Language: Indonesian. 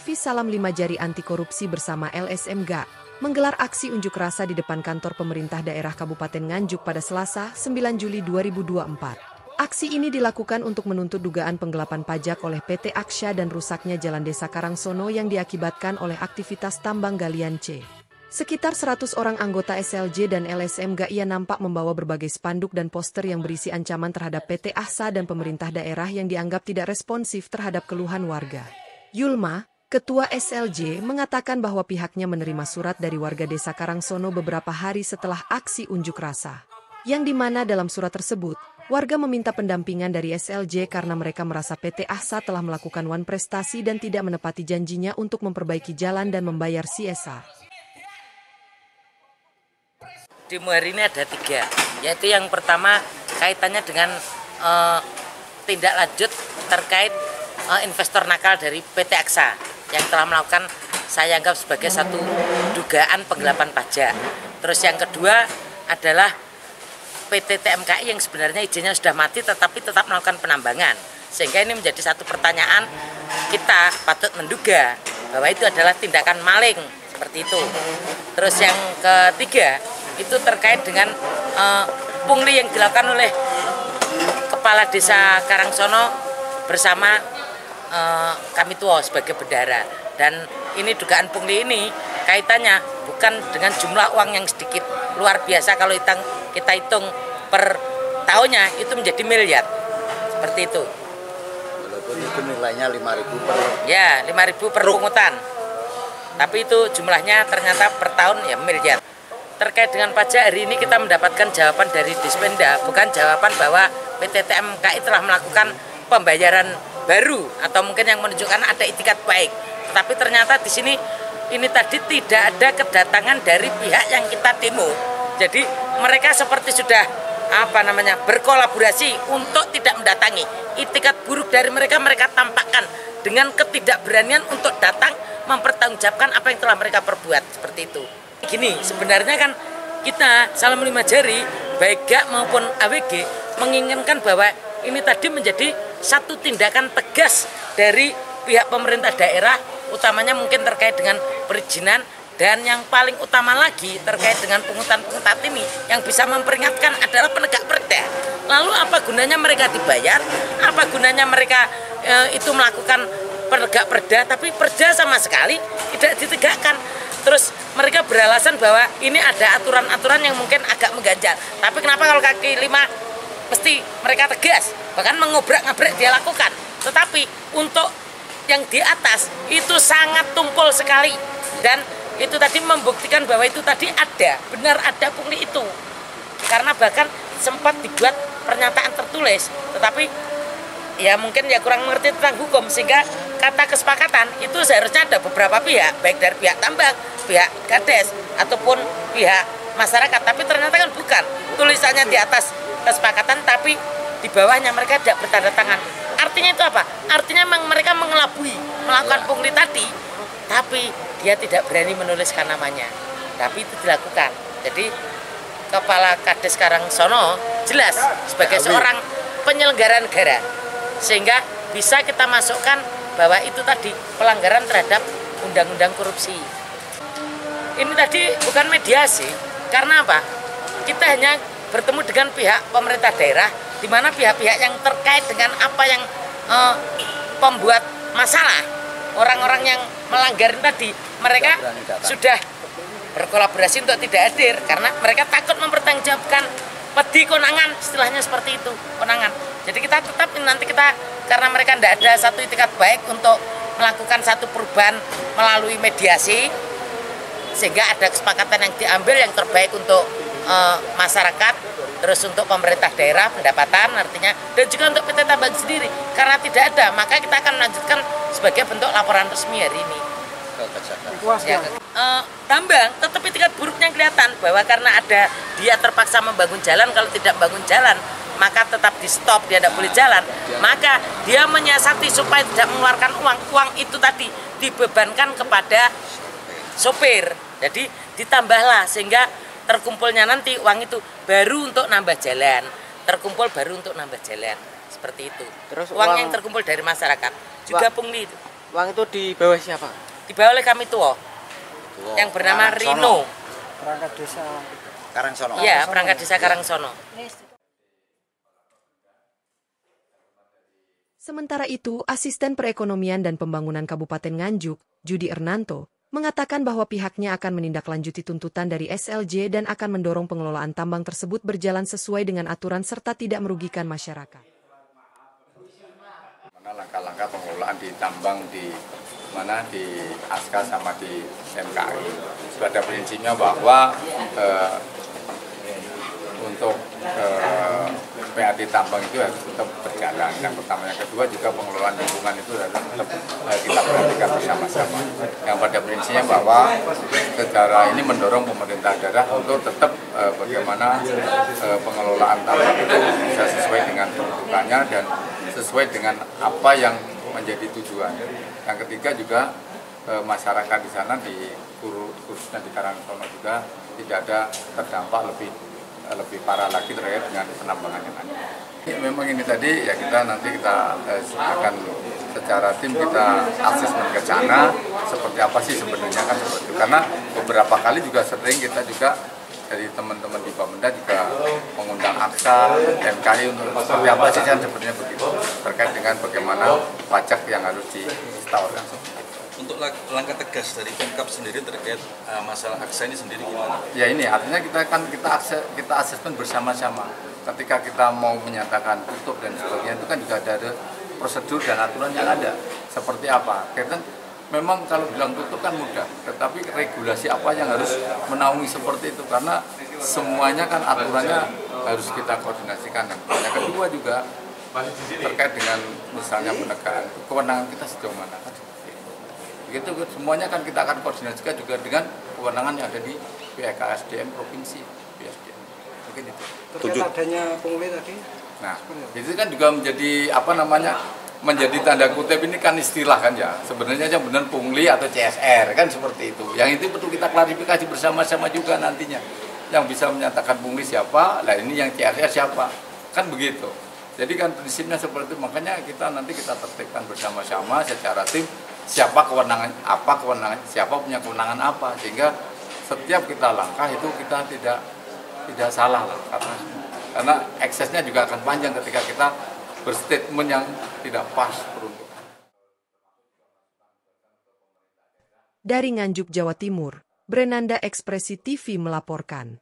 Aktivis Salam Lima Jari Anti Korupsi bersama LSMGA menggelar aksi unjuk rasa di depan kantor pemerintah daerah Kabupaten Nganjuk pada Selasa, 9 Juli 2024. Aksi ini dilakukan untuk menuntut dugaan penggelapan pajak oleh PT Aksya dan rusaknya Jalan Desa Karangsono yang diakibatkan oleh aktivitas tambang galian C. Sekitar 100 orang anggota SLJ dan LSMGA nampak membawa berbagai spanduk dan poster yang berisi ancaman terhadap PT Aksya dan pemerintah daerah yang dianggap tidak responsif terhadap keluhan warga. Yulma, Ketua SLJ, mengatakan bahwa pihaknya menerima surat dari warga Desa Karangsono beberapa hari setelah aksi unjuk rasa. Yang dimana dalam surat tersebut, warga meminta pendampingan dari SLJ karena mereka merasa PT Aksya telah melakukan wan prestasi dan tidak menepati janjinya untuk memperbaiki jalan dan membayar CSR. Demo hari ini ada 3, yaitu yang pertama kaitannya dengan tindak lanjut terkait investor nakal dari PT Aksya yang telah melakukan, saya anggap sebagai satu dugaan penggelapan pajak. Terus yang kedua adalah PT TMKI yang sebenarnya izinnya sudah mati tetapi tetap melakukan penambangan. Sehingga ini menjadi satu pertanyaan, kita patut menduga bahwa itu adalah tindakan maling, seperti itu. Terus yang ketiga, itu terkait dengan pungli yang dilakukan oleh Kepala Desa Karangsono bersama kami tua sebagai bendahara. Dan ini dugaan pungli ini kaitannya bukan dengan jumlah uang yang sedikit, luar biasa kalau kita hitung per tahunnya itu menjadi miliar, seperti itu. Walaupun itu nilainya 5.000 per... Ya, 5.000 per pungutan. Tapi itu jumlahnya ternyata per tahun ya miliar. Terkait dengan pajak, hari ini kita mendapatkan jawaban dari Dispenda, bukan jawaban bahwa PT TMKI telah melakukan pembayaran baru atau mungkin yang menunjukkan ada itikat baik. Tetapi ternyata di sini ini tadi tidak ada kedatangan dari pihak yang kita demo. Jadi mereka seperti sudah berkolaborasi untuk tidak mendatangi. Itikat buruk dari mereka tampakkan dengan ketidakberanian untuk datang mempertanggungjawabkan apa yang telah mereka perbuat, seperti itu. Gini, sebenarnya kan kita Salam Lima Jari, baik GAK maupun AWG menginginkan bahwa ini tadi menjadi satu tindakan tegas dari pihak pemerintah daerah, utamanya mungkin terkait dengan perizinan, dan yang paling utama lagi terkait dengan pungutan-pungutan ini yang bisa memperingatkan adalah penegak perda. Lalu apa gunanya mereka dibayar? Apa gunanya mereka itu melakukan penegak perda, tapi perda sama sekali tidak ditegakkan. Terus mereka beralasan bahwa ini ada aturan-aturan yang mungkin agak mengganjal. Tapi kenapa kalau kaki 5 mesti mereka tegas, bahkan mengobrak-ngabrak dia lakukan. Tetapi untuk yang di atas itu sangat tumpul sekali. Dan itu tadi membuktikan bahwa itu tadi benar ada pungli itu. Karena bahkan sempat dibuat pernyataan tertulis, tetapi ya mungkin ya kurang mengerti tentang hukum, sehingga kata kesepakatan itu seharusnya ada beberapa pihak, baik dari pihak tambang, pihak Kades, ataupun pihak masyarakat. Tapi ternyata kan bukan, tulisannya di atas kesepakatan tapi di bawahnya mereka tidak bertanda tangan. Artinya itu apa? Artinya memang mereka mengelabui, melakukan pungli tadi, tapi dia tidak berani menuliskan namanya. Tapi itu dilakukan. Jadi Kepala Kades Karangsono jelas sebagai seorang penyelenggara negara, sehingga bisa kita masukkan bahwa itu tadi pelanggaran terhadap undang-undang korupsi. Ini tadi bukan mediasi, karena apa? Kita hanya bertemu dengan pihak pemerintah daerah, di mana pihak-pihak yang terkait dengan apa yang pembuat masalah, orang-orang yang melanggar tadi, mereka sudah berkolaborasi untuk tidak hadir, karena mereka takut mempertanggungjawabkan pedi konangan, istilahnya seperti itu, konangan. Jadi kita tetap nanti karena mereka tidak ada satu itikat baik untuk melakukan satu perubahan melalui mediasi, sehingga ada kesepakatan yang diambil yang terbaik untuk masyarakat, terus untuk pemerintah daerah pendapatan artinya, dan juga untuk PT Tambang sendiri. Karena tidak ada, maka kita akan melanjutkan sebagai bentuk laporan resmi hari ini. Ya, tambang tetap itikat buruknya kelihatan, bahwa karena ada dia terpaksa membangun jalan, kalau tidak bangun jalan maka tetap di stop, dia tidak boleh jalan, maka dia menyiasati supaya tidak mengeluarkan uang itu tadi dibebankan kepada sopir. Jadi ditambahlah sehingga terkumpulnya nanti uang itu baru untuk nambah jalan, seperti itu. Terus uang yang terkumpul dari masyarakat juga pungli itu. Uang itu di bawah siapa? Dibawa oleh kami tua yang bernama Rino. Perangkat desa Karangsono. Iya, perangkat desa Karangsono. Sementara itu, Asisten Perekonomian dan Pembangunan Kabupaten Nganjuk, Judi Ernanto, mengatakan bahwa pihaknya akan menindaklanjuti tuntutan dari SLJ dan akan mendorong pengelolaan tambang tersebut berjalan sesuai dengan aturan serta tidak merugikan masyarakat. Langkah-langkah pengelolaan di tambang di ASKA sama di MKI. Pada prinsipnya bahwa untuk PAD tambang itu harus tetap berjalan. Yang pertama, yang kedua juga pengelolaan lingkungan itu harus tetap kita perhatikan bersama-sama. Yang pada prinsipnya bahwa secara ini mendorong pemerintah daerah untuk tetap bagaimana pengelolaan tambang itu bisa sesuai dengan peruntukannya dan sesuai dengan apa yang menjadi tujuan. Yang ketiga juga masyarakat di sana khususnya di Karangsono juga tidak ada terdampak lebih parah lagi terkait dengan penambangan yang ada. Memang ini tadi ya kita akan secara tim kita asesmen ke sana seperti apa sih sebenarnya kan seperti itu. Karena beberapa kali juga sering kita juga dari teman-teman di Bapenda juga mengundang ASKA, MKI untuk seperti apa sih kan sebenarnya begitu terkait dengan bagaimana pajak yang harus disetorkan. Untuk langkah tegas dari Pemkab sendiri terkait masalah ASKA ini sendiri gimana? Ya ini artinya kita asesmen bersama-sama. Ketika kita mau menyatakan tutup dan sebagainya itu kan juga ada prosedur dan aturan yang ada. Seperti apa? Kita memang kalau bilang tutup kan mudah, tetapi regulasi apa yang harus menaungi seperti itu karena semuanya kan aturannya harus kita koordinasikan. Yang kedua juga terkait dengan misalnya penegakan kewenangan kita sejauh mana kan. Begitu semuanya kan kita akan koordinasikan juga dengan kewenangan yang ada di PKSDM provinsi. PSDM. Mungkin itu. terkait adanya pungli tadi. Nah, itu kan juga menjadi menjadi tanda kutip ini kan istilah kan ya. Sebenarnya yang benar pungli atau CSR kan seperti itu. Yang itu perlu kita klarifikasi bersama-sama juga nantinya. Yang bisa menyatakan pungli siapa, lah ini yang CSR siapa. Kan begitu. Jadi kan prinsipnya seperti itu. Makanya kita tertibkan bersama-sama secara tim siapa kewenangan apa, siapa punya kewenangan apa, sehingga setiap kita langkah itu kita tidak salah lah karena eksesnya juga akan panjang ketika kita berstatement yang tidak pas peruntukan. Dari Nganjuk, Jawa Timur, Brenanda Ekspresi TV melaporkan.